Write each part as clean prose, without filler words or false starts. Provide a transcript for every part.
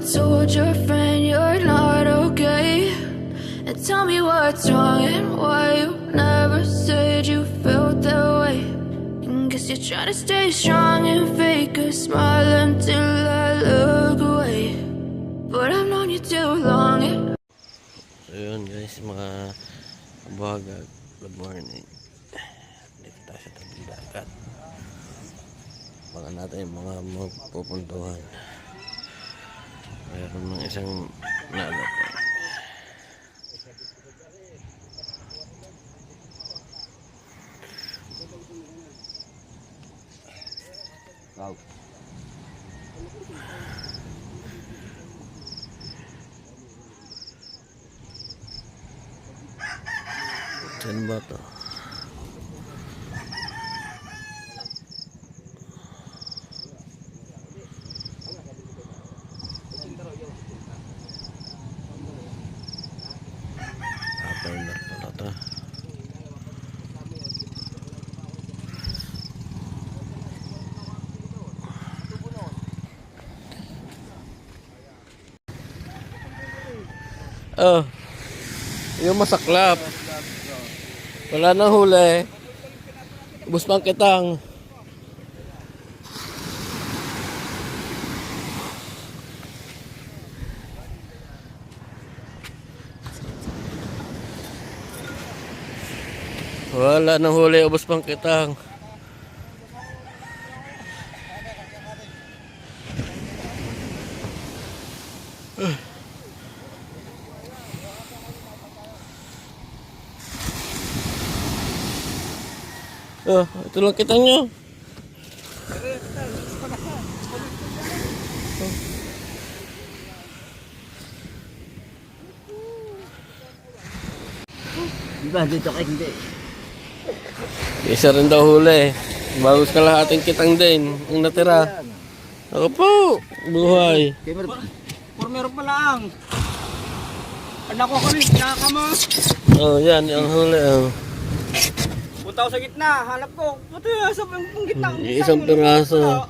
told your friend you're not okay? And tell me what's wrong and why you never said you felt that way. And guess you're trying to stay strong and fake a smile until I look away. But I've known you too long. So yun guys, mga kabagag, good morning. Dito tayo sa tabing dagat. Baka natin yung mga magpupuntuhan. Mayroon ng isang nalapit. Wow. Saan ba to? Timer pala to. Oh, yung masaklap. Wala nang huli. Ubus pang kitang. Wala nang huli, ubos pang kitang. Oh, ito lang kitang nyo. Diba, dito kayo hindi. Isa rin daw huli. Bagus kalahating kitang din ang natira. Ako po, buhay. Por meron pa lang. Anak ko kami, nakakama. Oh, yan, ang huli. Oh. Punta ko sa gitna, hanap ko. Puto yun, sa gitna. Isang piraso.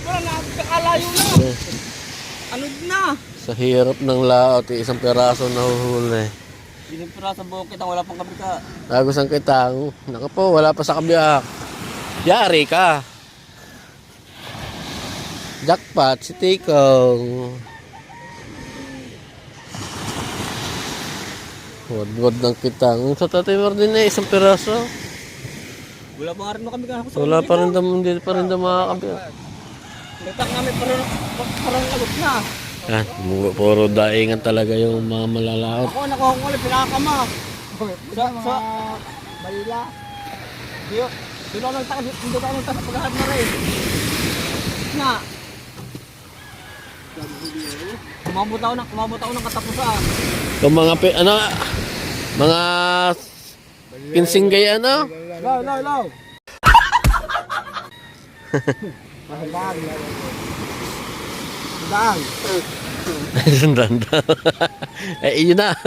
Wala na, kakalayo na. Ano na? Sa hirap ng laot, isang piraso na huli. Isang piraso bukit, ang wala pang kabika. Bagus ang kitang. Naku po, wala pa sa kabiyak. Yari ka. Jackpot, si Tikong. Wad-wad ng kitang. Sa Tatay Martin na isang piraso. Wala pa nga rin kami kahapon sa Wala pa rin daw, hindi pa rin daw makakabiyak. Letak namin parang alok na. Yan, puro daingan talaga yung mga malalaot. Ako, nakuha ko ulit, pinakama. Sa Balila. Dito ako nagtaka sa paghahat na rin. Na. Kumabot ako ng katapusan. Kung mga, mga pinsinggay ano? Law. Sandaan. Sundan daw. Iyon na.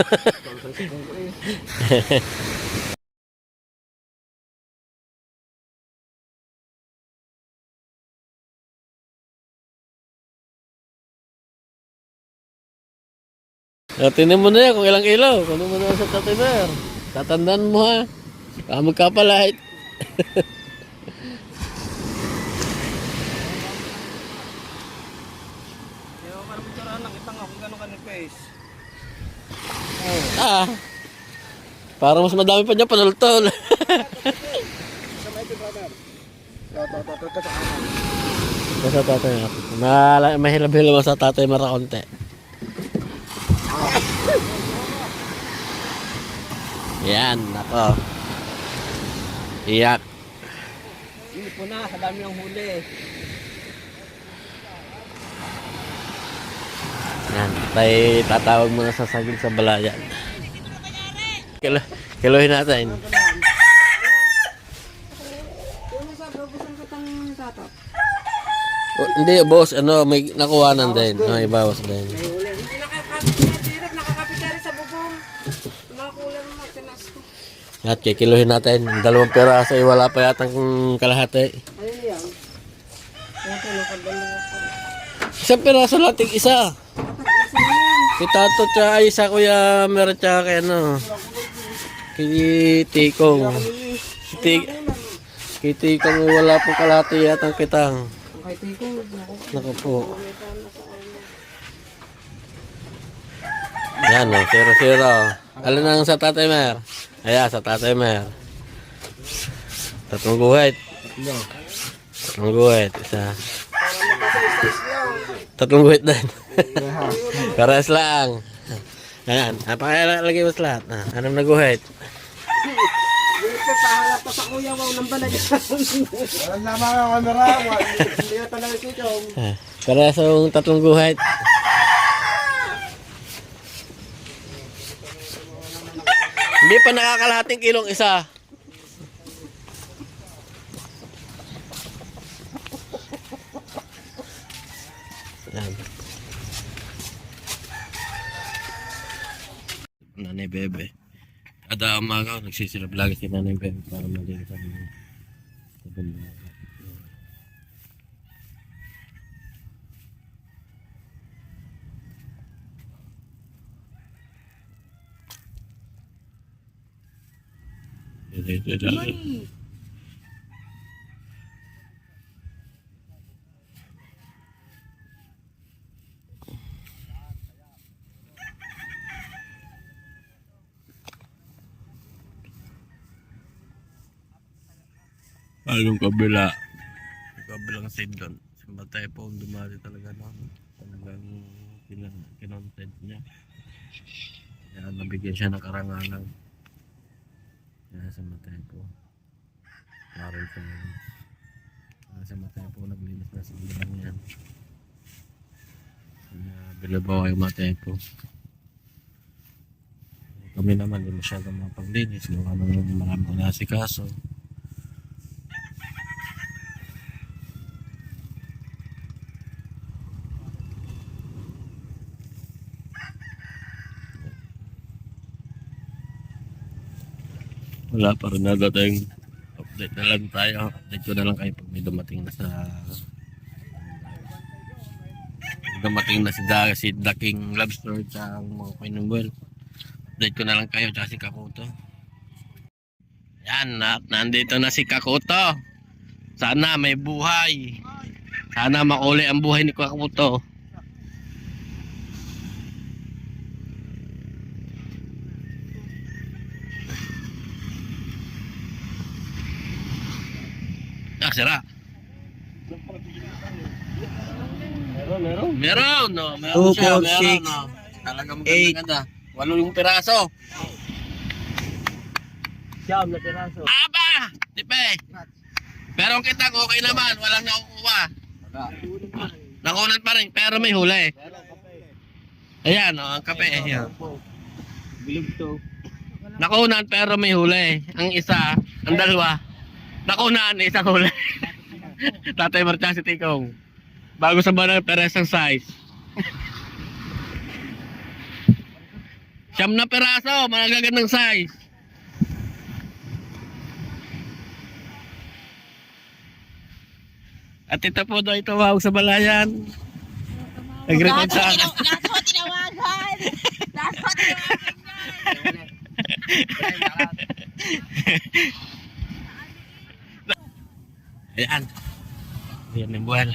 Tinin mo na yan kung ilang kilo. Kunin mo na sa tatimer. Tatandaan mo ha. Baka magkapalahit. Parang picturean lang, itang ako gano'n ka face. Parang mas madami pa niya panultol. Sa tatay ako. Mahilab-hilab sa tatay marakonte. Yan, nako. Iyak. Hindi po na, sa dami ng huli. Yan, tayo tatawag muna sa sagil sa balayan. Kilohin natin. Hindi, boss, ano, may nakuhanan din. May bawas din. At kikiluhin natin. 2 piraso ay wala pa yatang kalahati. Isang piraso lang, isa. Si Tato tsaka isa Kuya Mer tsaka kay ano. Kay Tikong. Kay Tikong wala pong kalahati yatang kitang. Kay Tiko. Naku po. Yan o, 0-0. Alin ang sa Tatay Mer? Ayan, sa Tatay Mer. Tatlong guhit. Tatlong guhit, isa. Tatlong guhit din. Karas lang. Ayan, pakalagay mo sa lahat. Anong naguhit? Pahanap pa sa kuya, wow, nang balag. Walang naman ang camera, hindi na talaga sito. Karasong tatlong guhit. Hindi pa nakakalahating kilong isa. Ayan. Nanay Bebe. Kada umaga nagsisilap lagi si Nanay Bebe para malinis ang bunda. Ito. Anong kabila? Kabilang side doon. Matay po dumali talaga na. Talagang kinontent niya. Kaya nabigyan siya ng karangalan. Kaya sa matay po. Maroon po yun. Kaya sa matay po naglinis na sa bilang yan. Kaya bilabaw yung matay po. Kami naman hindi masyadong mapaglinis. Gawa nung maraming nasikaso. Wala pa rin tayong update na lang tayo. Update ko na lang kayo pag may dumating na si Daking Love Store sa mga Pinumbel. Update ko na lang kayo tsaka si Kakuto. Yan, nandito na si Kakuto. Sana may buhay. Sana makulay ang buhay ni Kakuto. Sira. Meron, no. Meron siya, meron, no. Talagang maganda. 8 yung piraso. Siyam na piraso. Aba! Tipe! Pero ang kitang okay naman, walang nakukuha. Nakunan pa rin, pero may huli. Ayan, no, ang kape. Ayan. Bilog to. Nakunan pero may huli. Ang isa, ang dalawa. Nakunan, isang huli. Tatay Marcha si Tikong. Bago sa banal, peres ang size. Siyam na peraso, magagandang size. At ito po daw ito wawag sa balayan. Nag-record sa akin. Lahat ko tinawagan. Lahat ko tinawagan Ayan. yan. Ayan ang buwan.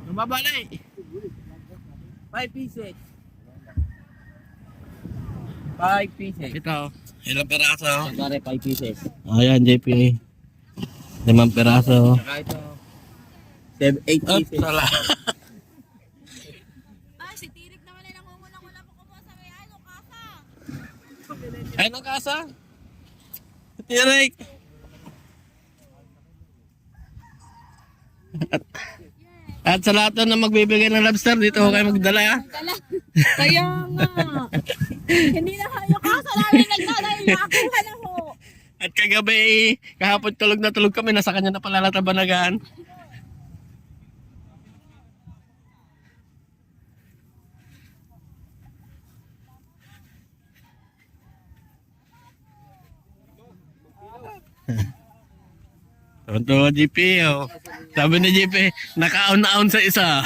Lumabalay. 5 pieces. 5 pieces. Ito. Ilang peraso? Pagkare 5 pieces. Ayan, JP. 5 peraso. Saka ito. 8 pieces. Sala. Ah, si Tirik naman ay nangungulang wala pa kumuha sa may ano, kasa. Ay, nang kasa? Tirik. At sa lahat na magbibigay ng lobster, dito ho kayo magdala ha. Dala. Kaya nga. Hindi na yung kasa namin nagdala. Nakuha na ho. At kagabi, kahapon tulog na tulog kami, nasa kanya na pala natabanagan. Tonto, GP, oh. Sabi ni GP, nakaon-naon sa isa.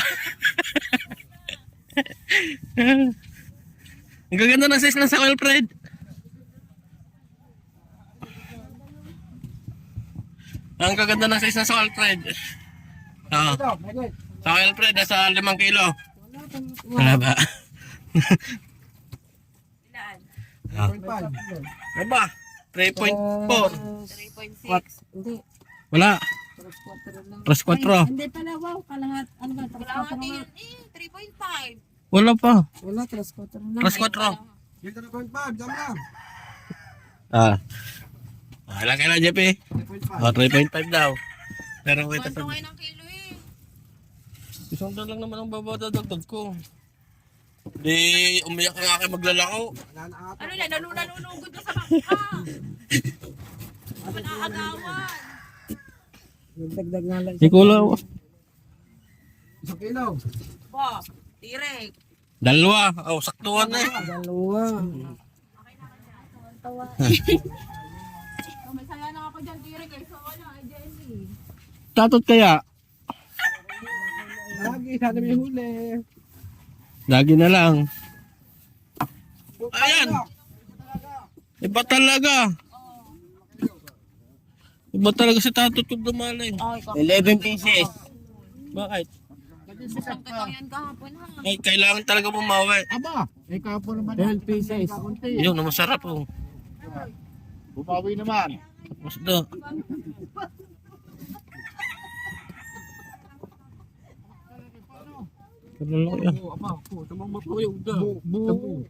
Ang gaganda ng size ng sa oil, Fred. Ang gaganda ng size ng sa oil, Fred. Oo. Sa oil, Fred, nasa 5 kilo. Wala ba? Ano ba? 3.4. 3.6. Hindi. Wala. 3.4. Hindi pala, wow. Kalahat. Ano ba? Kalahat yun. 3.5. Wala pa. Wala, 3.4 na. 3.4. Dito na 0.5, dami lang. Ah. Ilang kailan, JP? 3.5. 3.5 daw. Pero wait, Kwento ngayon ng kilo eh. isang doon lang naman ang babadadagdag ko. Di umiyak ang aking maglalako. Wala na ata. Ano na, nalunugod na sa bangka. Panaagawan. Nagdagdag nga lang. Di kulaw. 1 kilo. Po, direk. Dalawa. Oh, saktuhan na eh. Dalawa. May saya na ako dyan, direk. Eh, so wala, ay Jenny. Tatot kaya? Lagi, sana may huli. Lagi na lang. Ayan. Iba talaga. Iba talaga si Tatot kung dumaling. 11 pieces. Bakit? Isang katang yan kahapon ha. Ay, kailangan talaga bumawi. Aba, ikaw po naman. 12 pieces. Yun, masarap oh. Bumawi naman. Mas do. Kalalo yan. Ama, po, tamang mapawiyog da. Bu.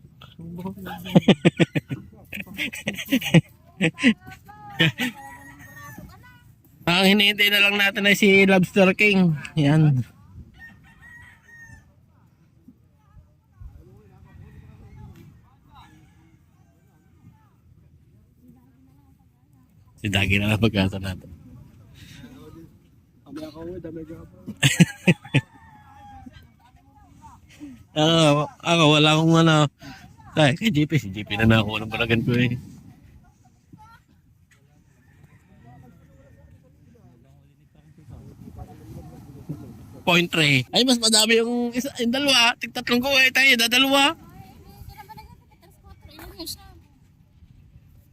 Ang hinihintay na lang natin ay si Lobster King. Yan. Si Dagi na lang pagkasa natin. Abi ako, dami ka po. Ako wala akong ano. Ay, kay JP. Si JP na nakuha ng balagan ko eh. Point 3. Ay, mas madami yung isa, yung dalawa. Tig-tatlong ko eh. Tayo, dadalawa.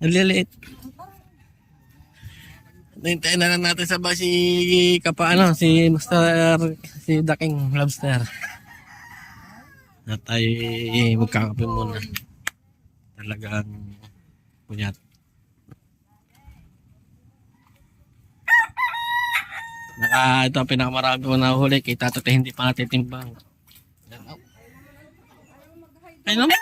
Ang liliit. Hintayin na lang natin sa ba si Kapaano, si Master, si Daking Lobster. At tayo magkakape muna. Talagang punyat. Ito ang pinakamarami ko nahuli. Kita ito hindi pa natitimbang. Ay naman.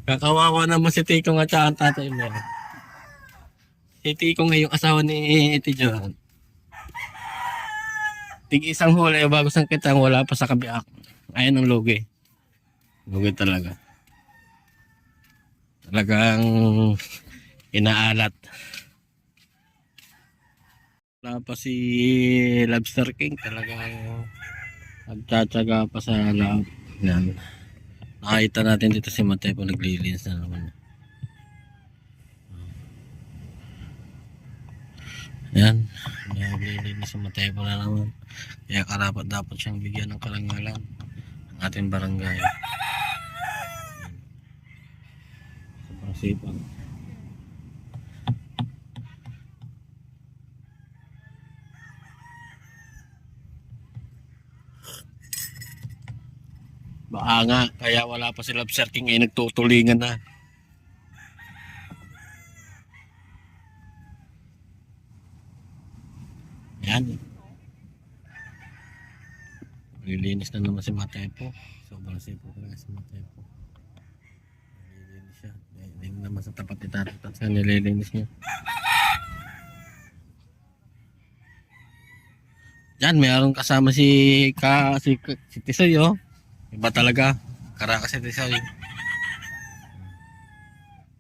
Kakawawa naman si Tikong at saka ang tatay mo. Si Tikong ay yung asawa ni Ate Johan. Tig isang huli bago sang kitang wala pa sa kabiak. Ayan ang lugi. Lugi talaga. Talagang inaalat. Wala pa si Lobster King. Talagang nagtsatsaga pa sa loob. Yan. Nakita natin dito si Mateo po naglilinis na naman. Yan. Naglilinis si Mateo po na naman. Kaya karapat dapat siyang bigyan ng karangalan ang ating barangay. Sobrang sipag. Baka nga, kaya wala pa si Lobster King ay nagtutulingan na. Yan. Nililinis na naman si Matepo. Sobrang sipo talaga si Matepo. Nililinis siya. Hindi naman sa tapat ni Tatot at siya nililinis niya. Yan, mayroong kasama si Tisoy oh. Iba talaga. Karaka si Tisoy.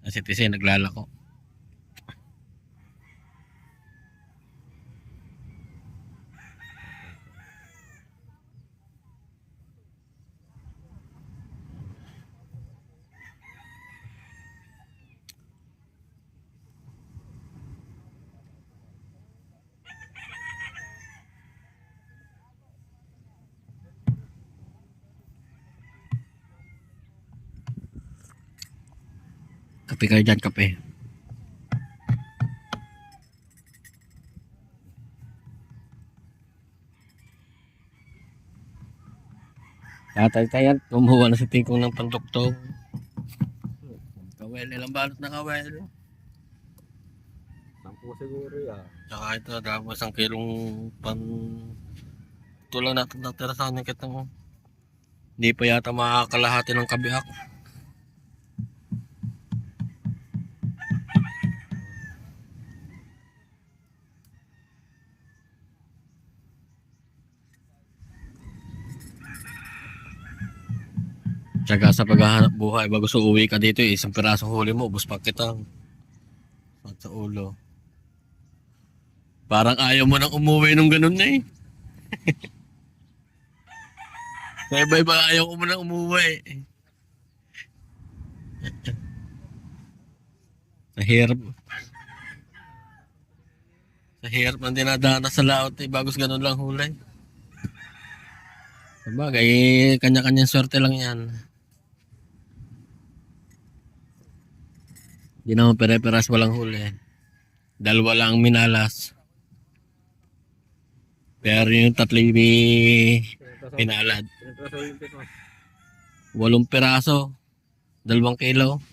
Si Tisoy naglalako. Kape kayo dyan, kape. Tatay-tayan, kumuha na si Tingkong ng pantuktong. Kawel, ilang balot na kawel. 10 siguro yan. Tsaka ito, tapos isang kilong pan... Tulang natin natira sa akin kitang... Hindi pa yata makakalahati ng kabiak. Tsaka sa paghahanap buhay, bago sa uwi ka dito, isang pirasong huli mo, ubos pa kitang at sa ulo. Parang ayaw mo nang umuwi nung ganun na eh. Sa iba-iba ayaw ko mo nang umuwi. Sa hirap. Sa hirap ng dinadanas sa laot eh, bagos ganun lang huli. Sabagay, kanya-kanyang swerte lang yan. Hindi naman pere-peras walang huli. Dalawa lang minalas. Pero yung tatlo pinalad. 8 piraso. 2 kilo.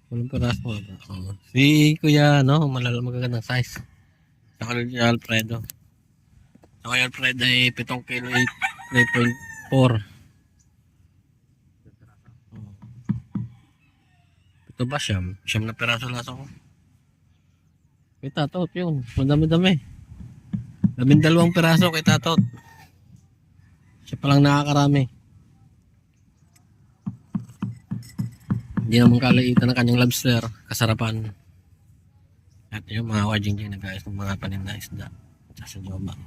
8 piraso. Oh. Si Kuya, no? Magagandang size. Saka yung Alfredo. Saka yung Alfredo ay 7 kilo 3.4. Ito ba siyam? Siyam na piraso lasa ko. Kay Tatot yun. Madami-dami. 12 piraso kay Tatot. Siya palang nakakarami. Hindi naman kalaitan ng kanyang lobster. Kasarapan. At yung mga wajing dyan nag-ayos ng mga paninda isda. Sa Joma.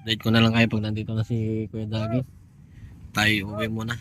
Date ko na lang kayo pag nandito na si Kuya Dagi. Tayo uwi muna.